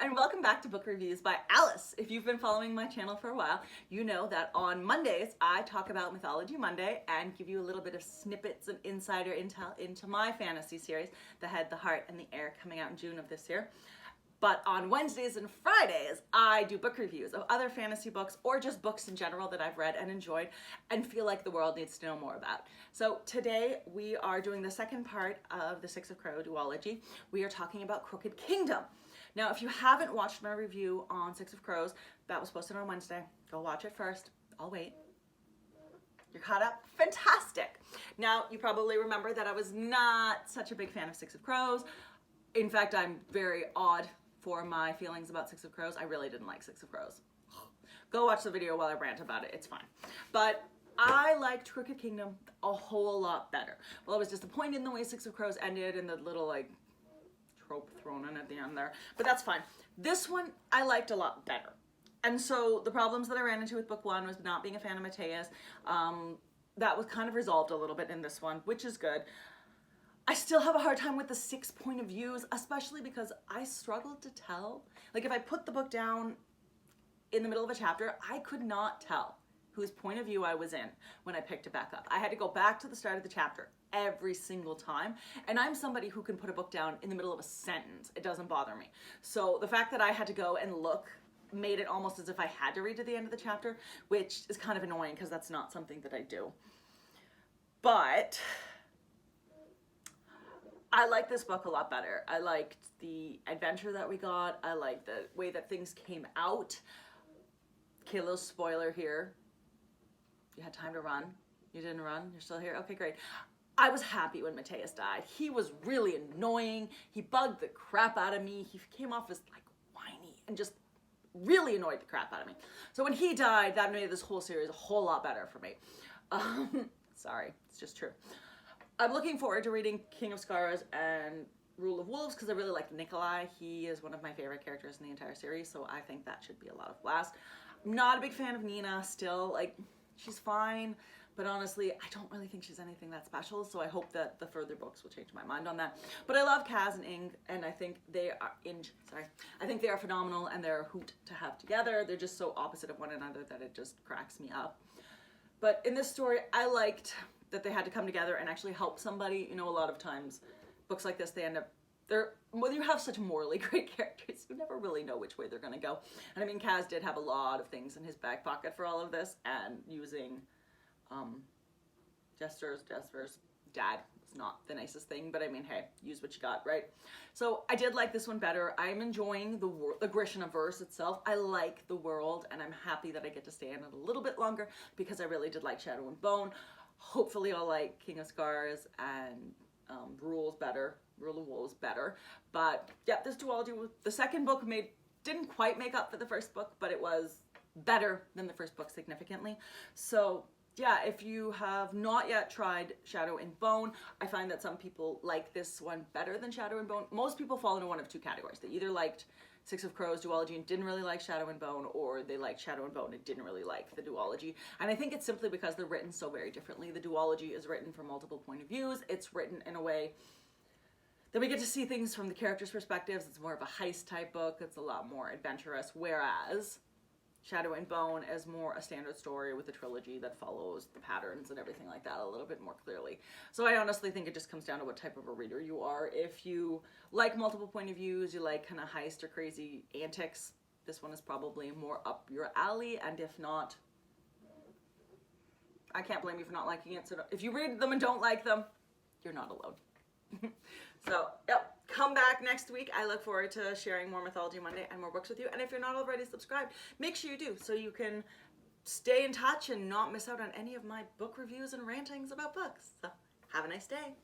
and welcome back to Book Reviews by Alice. If you've been following my channel for a while, you know that on Mondays I talk about Mythology Monday and give you a little bit of snippets and insider intel into my fantasy series, The Head, the Heart, and the Air, coming out in June of this year. But on Wednesdays and Fridays, I do book reviews of other fantasy books or just books in general that I've read and enjoyed and feel like the world needs to know more about. So today we are doing the second part of the Six of Crow duology. We are talking about Crooked Kingdom. Now, if you haven't watched my review on Six of Crows, that was posted on Wednesday. Go watch it first. I'll wait. You're caught up? Fantastic. Now, you probably remember that I was not such a big fan of Six of Crows. In fact, I'm very odd for my feelings about Six of Crows. I really didn't like Six of Crows. Go watch the video while I rant about it. It's fine. But I liked Crooked Kingdom a whole lot better. Well, I was disappointed in the way Six of Crows ended and the little like trope thrown in at the end there, but that's fine. This one I liked a lot better. And so the problems that I ran into with book one was not being a fan of Matthias. That was kind of resolved a little bit in this one, which is good. I still have a hard time with the 6 point of views, especially because I struggled to tell. Like if I put the book down in the middle of a chapter, I could not tell whose point of view I was in when I picked it back up. I had to go back to the start of the chapter every single time. And I'm somebody who can put a book down in the middle of a sentence. It doesn't bother me. So the fact that I had to go and look made it almost as if I had to read to the end of the chapter, which is kind of annoying because that's not something that I do. But I like this book a lot better. I liked the adventure that we got. I liked the way that things came out. Okay, a little spoiler here. You had time to run. You didn't run? You're still here? Okay, great. I was happy when Matthias died. He was really annoying. He bugged the crap out of me. He came off as like whiny and just really annoyed the crap out of me. So when he died, that made this whole series a whole lot better for me. Sorry, it's just true. I'm looking forward to reading King of Scars and Rule of Wolves because I really like Nikolai. He is one of my favorite characters in the entire series, so I think that should be a lot of blast. I'm not a big fan of Nina still. Like, she's fine, but honestly, I don't really think she's anything that special, so I hope that the further books will change my mind on that. But I love Kaz and Ing, and I think they are I think they are phenomenal, and they're a hoot to have together. They're just so opposite of one another that it just cracks me up. But in this story, I liked that they had to come together and actually help somebody. You know, a lot of times, books like this, they end up, when you have such morally great characters, you never really know which way they're gonna go. And I mean, Kaz did have a lot of things in his back pocket for all of this, and using Jesper's dad was not the nicest thing, but I mean, hey, use what you got, right? So I did like this one better. I'm enjoying the Grishnaverse itself. I like the world, and I'm happy that I get to stay in it a little bit longer because I really did like Shadow and Bone. Hopefully I'll like King of Scars and Rule of Wolves better. But yeah, this duology, the second book didn't quite make up for the first book, but it was better than the first book significantly. So yeah, if you have not yet tried Shadow and Bone, I find that some people like this one better than Shadow and Bone. Most people fall into one of two categories. They either liked Six of Crows duology and didn't really like Shadow and Bone, or they liked Shadow and Bone and didn't really like the duology. And I think it's simply because they're written so very differently. The duology is written from multiple point of views. It's written in a way that we get to see things from the characters' perspectives. It's more of a heist type book. It's a lot more adventurous, whereas Shadow and Bone is more a standard story with a trilogy that follows the patterns and everything like that a little bit more clearly. So I honestly think it just comes down to what type of a reader you are. If you like multiple point of views, you like kind of heist or crazy antics, this one is probably more up your alley. And if not, I can't blame you for not liking it. So if you read them and don't like them, you're not alone. So, yep, come back next week. I look forward to sharing more Mythology Monday and more books with you. And if you're not already subscribed, make sure you do so you can stay in touch and not miss out on any of my book reviews and rantings about books. So, have a nice day.